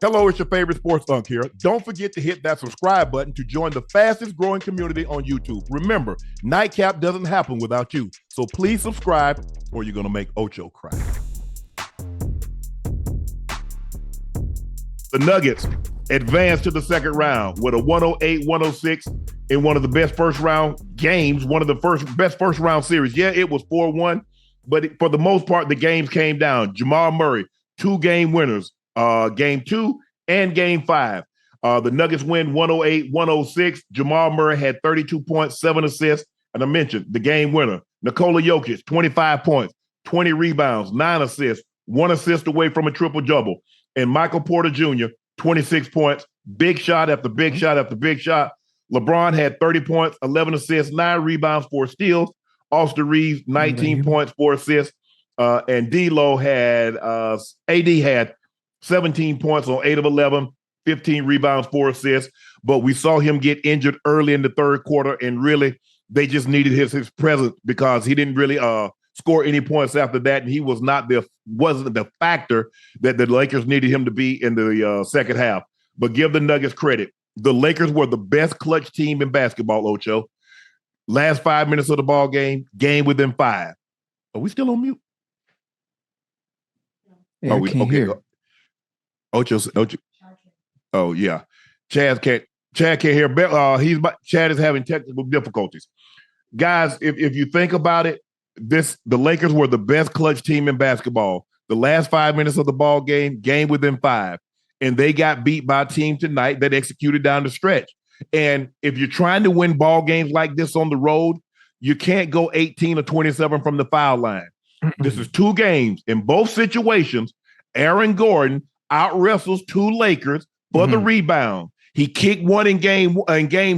Hello, it's your favorite sports Unc here. Don't forget to hit that subscribe button to join the fastest growing community on YouTube. Remember, Nightcap doesn't happen without you. So please subscribe or you're going to make Ocho cry. The Nuggets advanced to the second round with a 108-106 in one of the best first round games, one of the best first round series. Yeah, it was 4-1, but for the most part, the games came down. Jamal Murray, 2-game winners, game 2 and game 5. The Nuggets win 108-106. Jamal Murray had 32 points, 7 assists, and I mentioned the game winner, Nikola Jokic, 25 points, 20 rebounds, 9 assists, 1 assist away from a triple-double. And Michael Porter Jr., 26 points, big shot after big shot after big shot. LeBron had 30 points, 11 assists, 9 rebounds, 4 steals. Austin Reeves, 19 points, 4 assists. And D-Lo had, AD had 17 points on 8 of 11, 15 rebounds, 4 assists. But we saw him get injured early in the third quarter, and really they just needed his presence because he didn't really score any points after that, and he wasn't the factor that the Lakers needed him to be in the second half. But give the Nuggets credit. The Lakers were the best clutch team in basketball, Ocho. Last 5 minutes of the ball game within 5. Are we still on mute? Yeah, I can't hear. Ocho. Oh, yeah. Chad can't hear. Chad is having technical difficulties. Guys, if you think about it, the Lakers were the best clutch team in basketball. The last 5 minutes of the ball game within 5. And they got beat by a team tonight that executed down the stretch. And if you're trying to win ball games like this on the road, you can't go 18 or 27 from the foul line. This is 2 games. In both situations, Aaron Gordon out-wrestles 2 Lakers for the rebound. He kicked one in game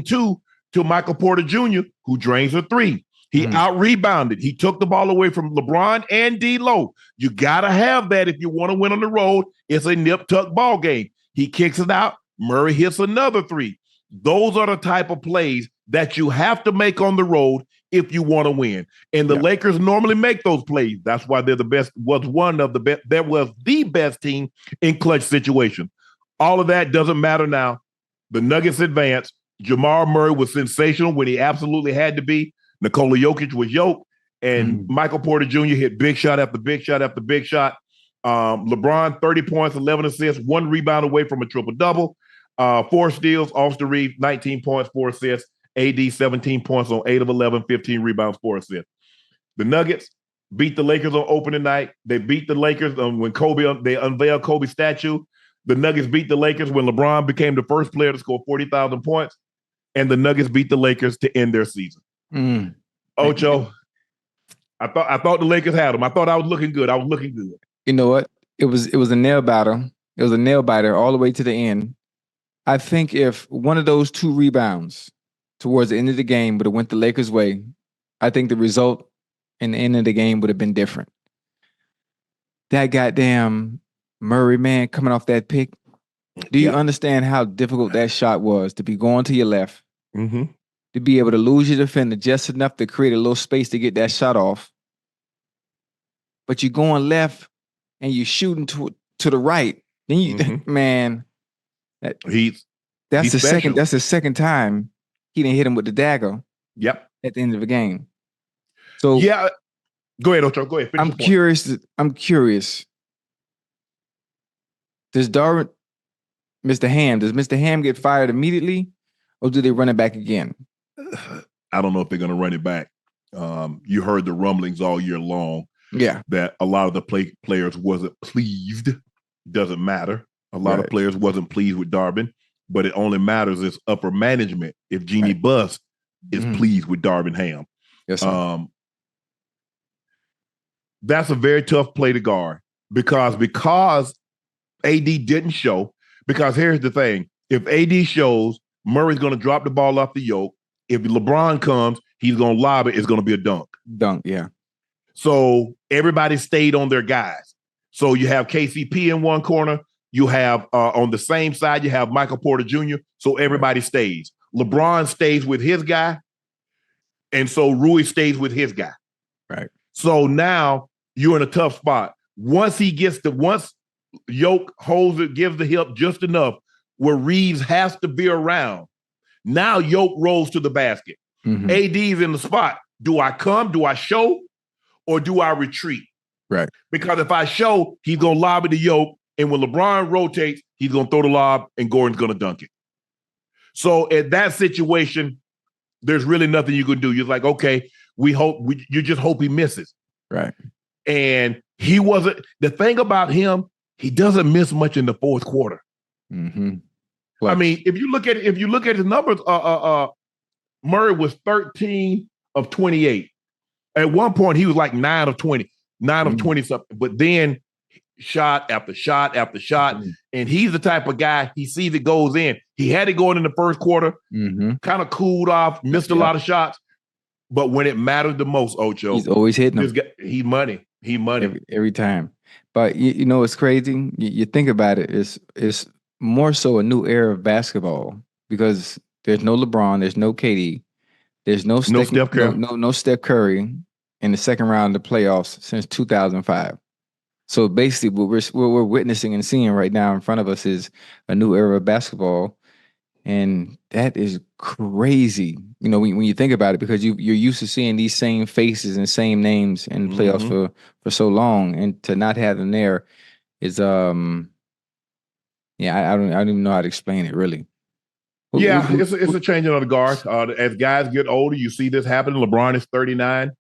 2 to Michael Porter Jr., who drains a 3. He out-rebounded. He took the ball away from LeBron and D-Lo. You got to have that if you want to win on the road. It's a nip-tuck ball game. He kicks it out. Murray hits another 3. Those are the type of plays that you have to make on the road if you want to win. And the Lakers normally make those plays. That's why they're the best, that was the best team in clutch situations. All of that doesn't matter now. The Nuggets advance. Jamal Murray was sensational when he absolutely had to be. Nikola Jokic was yoked, and Michael Porter Jr. hit big shot after big shot after big shot. LeBron, 30 points, 11 assists, 1 rebound away from a triple-double. 4 steals. Austin Reeves, 19 points, 4 assists. AD, 17 points on 8 of 11, 15 rebounds, 4 assists. The Nuggets beat the Lakers on opening night. They beat the Lakers when they unveiled Kobe's statue. The Nuggets beat the Lakers when LeBron became the first player to score 40,000 points. And the Nuggets beat the Lakers to end their season. Ocho, I thought the Lakers had them. I thought I was looking good. I was looking good. You know what? It was a nail biter. It was a nail biter all the way to the end. I think if one of those 2 rebounds towards the end of the game would have went the Lakers' way, I think the result in the end of the game would have been different. That goddamn Murray, man, coming off that pick. Do you understand how difficult that shot was to be going to your left? To be able to lose your defender just enough to create a little space to get that shot off. But you're going left and you're shooting to the right. Then you, man, that's the second time he didn't hit him with the dagger. Yep. At the end of the game. So yeah, go ahead, Ocho. Go ahead. I'm curious. Does Mr. Ham get fired immediately, or do they run it back again? I don't know if they're going to run it back. You heard the rumblings all year long. Yeah, that a lot of the players wasn't pleased. Doesn't matter. A lot of players wasn't pleased with Darvin, but it only matters is upper management. If Jeannie Buss is pleased with Darvin Ham, yes, sir. That's a very tough play to guard because AD didn't show. Because here's the thing: if AD shows, Murray's going to drop the ball off the yoke. If LeBron comes, he's going to lob it. It's going to be a dunk. Yeah. So everybody stayed on their guys. So you have KCP in one corner. You have on the same side, you have Michael Porter Jr. So everybody stays. LeBron stays with his guy. And so Rui stays with his guy. Right. So now you're in a tough spot. Once Yoke holds it, gives the hip just enough where Reeves has to be around. Now Yoke rolls to the basket. Mm-hmm. AD's in the spot. Do I come? Do I show? Or do I retreat? Right. Because if I show, he's going to lob it to Yoke. And when LeBron rotates, he's going to throw the lob and Gordon's going to dunk it. So at that situation, there's really nothing you can do. You're like, okay, you just hope he misses. Right. And he wasn't, the thing about him, he doesn't miss much in the fourth quarter. Mm-hmm. I mean, if you look at his numbers, Murray was 13 of 28. At one point, he was like 9 of 20 something. But then shot after shot after shot. Mm-hmm. And he's the type of guy, he sees it goes in. He had it going in the first quarter, kind of cooled off, missed a lot of shots. But when it mattered the most, Ocho, he's always hitting them. He's money. He money. Every time. But you know, it's crazy. You think about it, it's more so a new era of basketball because there's no LeBron, there's no KD, there's no Steph Curry. No Steph Curry in the second round of the playoffs since 2005. So basically, what we're witnessing and seeing right now in front of us is a new era of basketball, and that is crazy. You know, when you think about it, because you're used to seeing these same faces and same names in the playoffs for so long, and to not have them there is I don't even know how to explain it really. It's a changing of the guard. As guys get older, you see this happening. LeBron is 39.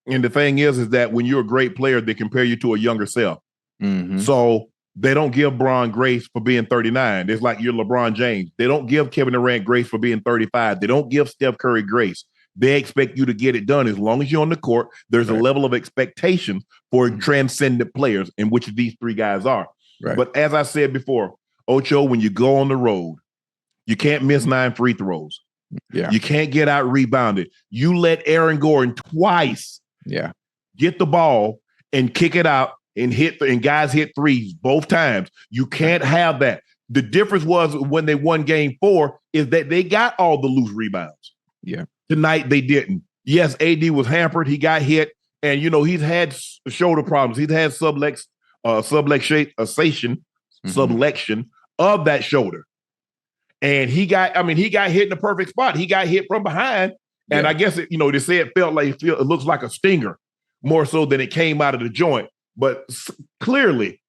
And the thing is that when you're a great player, they compare you to a younger self. Mm-hmm. So they don't give LeBron grace for being 39. It's like you're LeBron James. They don't give Kevin Durant grace for being 35. They don't give Steph Curry grace. They expect you to get it done. As long as you're on the court, there's a level of expectation for transcendent players, in which these three guys are. Right. But as I said before, Ocho, when you go on the road, you can't miss 9 free throws. Yeah. You can't get out rebounded. You let Aaron Gordon twice get the ball and kick it out and guys hit threes both times. You can't have that. The difference was when they won game 4 is that they got all the loose rebounds. Yeah. Tonight they didn't. Yes, AD was hampered. He got hit. And, you know, he's had shoulder problems. He's had subluxation of that shoulder. And he got hit in the perfect spot. He got hit from behind. And I guess, they say it looks like a stinger more so than it came out of the joint. But clearly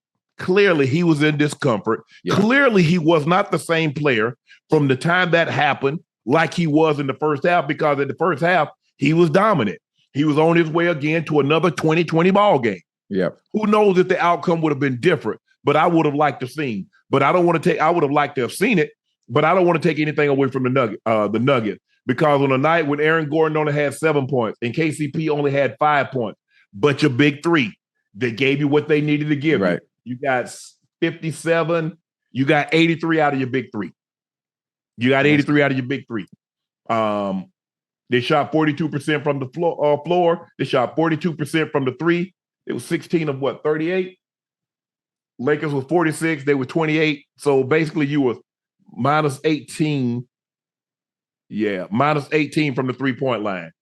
he was in discomfort. Yeah. Clearly he was not the same player from the time that happened like he was in the first half, because in the first half, he was dominant. He was on his way again to another 2020 ball game. Yeah. Who knows if the outcome would have been different, but I would have liked to have seen. But I would have liked to have seen it, but I don't want to take anything away from the Nuggets. Because on a night when Aaron Gordon only had 7 points and KCP only had 5 points, but your big three, they gave you what they needed to give you. You got 57, you got 83 out of your big three. You got 83 out of your big three. They shot 42% from the floor. They shot 42% from the three. It was 16 of 38? Lakers was 46. They were 28. So basically you were minus 18. Yeah, minus 18 from the 3-point line.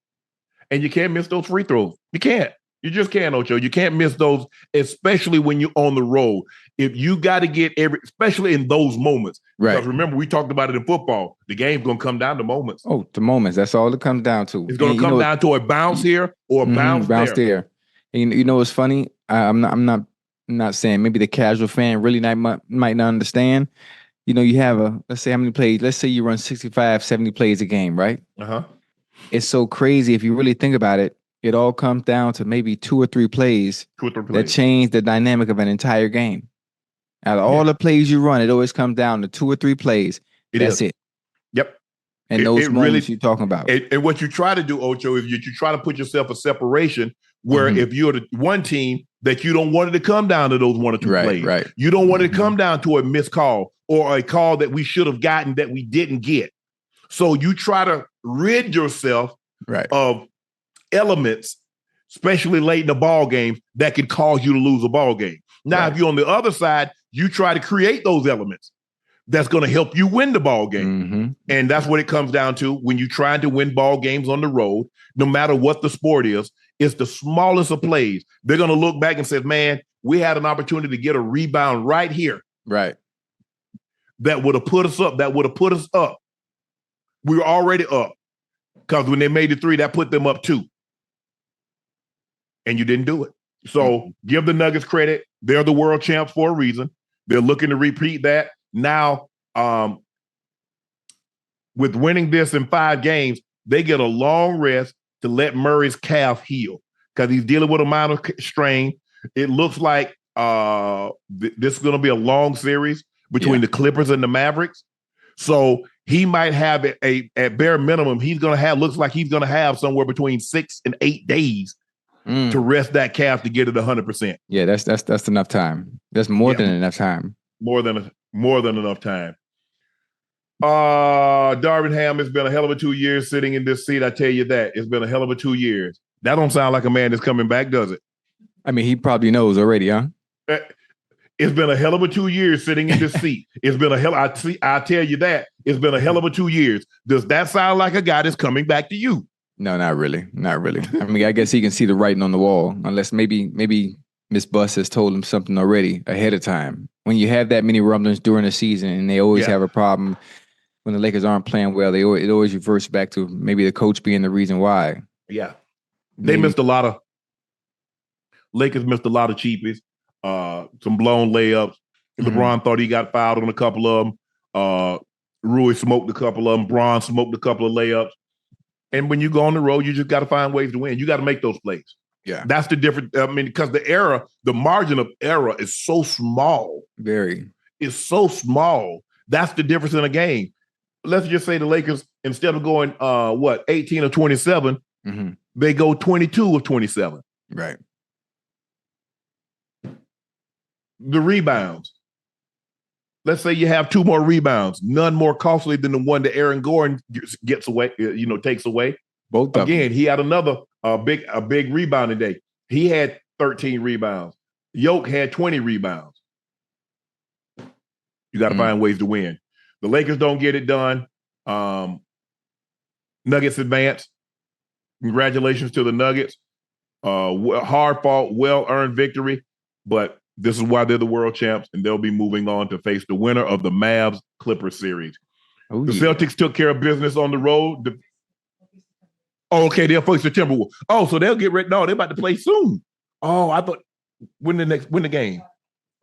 And you can't miss those free throws. You can't. You just can't, Ocho. You can't miss those, especially when you're on the road. If you got to get especially in those moments. Right. Because remember, we talked about it in football. The game's going to come down to moments. Oh, to moments. That's all it comes down to. It's going to come down to a bounce here or a bounce there. And you know what's funny? I'm not saying maybe the casual fan really might not understand. You know, you have let's say how many plays? Let's say you run 65, 70 plays a game, right? Uh-huh. It's so crazy. If you really think about it, it all comes down to maybe 2 or 3 plays that change the dynamic of an entire game. Out of all the plays you run, it always comes down to 2 or 3 plays. That's it. Yep. And those moments you're talking about. And what you try to do, Ocho, is you try to put yourself a separation where if you're the one team that you don't want it to come down to those 1 or 2 plays. Right. You don't want it to come down to a missed call or a call that we should have gotten that we didn't get. So you try to rid yourself of elements, especially late in the ball game, that could cause you to lose a ball game. Now, if you're on the other side, you try to create those elements that's going to help you win the ball game. Mm-hmm. And that's what it comes down to when you're trying to win ball games on the road, no matter what the sport is. It's the smallest of plays. They're going to look back and say, man, we had an opportunity to get a rebound right here. Right. That would have put us up. We were already up because when they made the 3, that put them up 2. And you didn't do it. So give the Nuggets credit. They're the world champs for a reason. They're looking to repeat that. Now, with winning this in 5 games, they get a long rest to let Murray's calf heal because he's dealing with a minor strain. It looks like this is going to be a long series between the Clippers and the Mavericks. So he might have at bare minimum, looks like he's going to have somewhere between 6 and 8 days to rest that calf to get it 100%. Yeah, that's enough time. That's more than enough time. More than enough time. Darvin Ham, it's been a hell of a 2 years sitting in this seat. I tell you that. It's been a hell of a 2 years. That don't sound like a man that's coming back, does it? I mean, he probably knows already, huh? It's been a hell of a 2 years sitting in this seat. It's been I tell you that. It's been a hell of a 2 years. Does that sound like a guy that's coming back to you? No, not really. Not really. I mean, I guess he can see the writing on the wall, unless maybe Miss Buss has told him something already ahead of time. When you have that many rumblings during the season and they always have a problem when the Lakers aren't playing well, it always reverts back to maybe the coach being the reason why. Yeah. Lakers missed a lot of cheapies, some blown layups. LeBron thought he got fouled on a couple of them. Rui smoked a couple of them. Bron smoked a couple of layups. And when you go on the road, you just got to find ways to win. You got to make those plays. Yeah. That's the difference. I mean, because the margin of error is so small. Very. It's so small. That's the difference in a game. Let's just say the Lakers, instead of going 18 or 27, they go 22 of 27. Right. The rebounds. Let's say you have 2 more rebounds, none more costly than the one that Aaron Gordon gets away, takes away. Both again, he had another big rebounding day. He had 13 rebounds. Yoke had 20 rebounds. You got to find ways to win. The Lakers don't get it done. Nuggets advance. Congratulations to the Nuggets. Hard fought, well-earned victory, but this is why they're the world champs, and they'll be moving on to face the winner of the Mavs-Clippers series. The Celtics took care of business on the road. Okay, they'll face the Timberwolves. Oh, so they'll get ready. No, they're about to play soon. Oh, I thought when the game.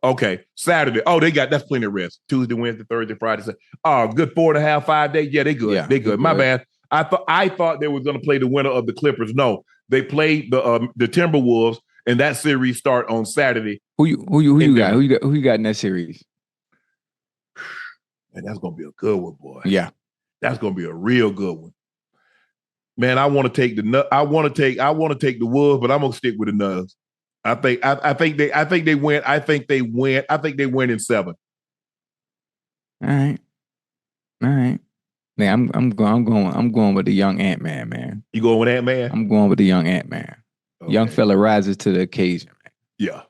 Okay, Saturday. Oh, that's plenty of rest. Tuesday, Wednesday, Thursday, Friday. Oh, good 4.5, 5 days. Yeah, they good. Yeah, they good. My bad. I thought they were going to play the winner of the Clippers. No, they played the Timberwolves, and that series start on Saturday. Who you got? Who you got in that series? Man, that's gonna be a good one, boy. Yeah, that's gonna be a real good one. Man, I want to take the Wolves, but I'm gonna stick with the Nuggets. I think they win. I think they win in 7. All right. Man, I'm going with the young Ant-Man, man. You going with Ant-Man? I'm going with the young Ant-Man. Okay. Young fella rises to the occasion, man. Yeah.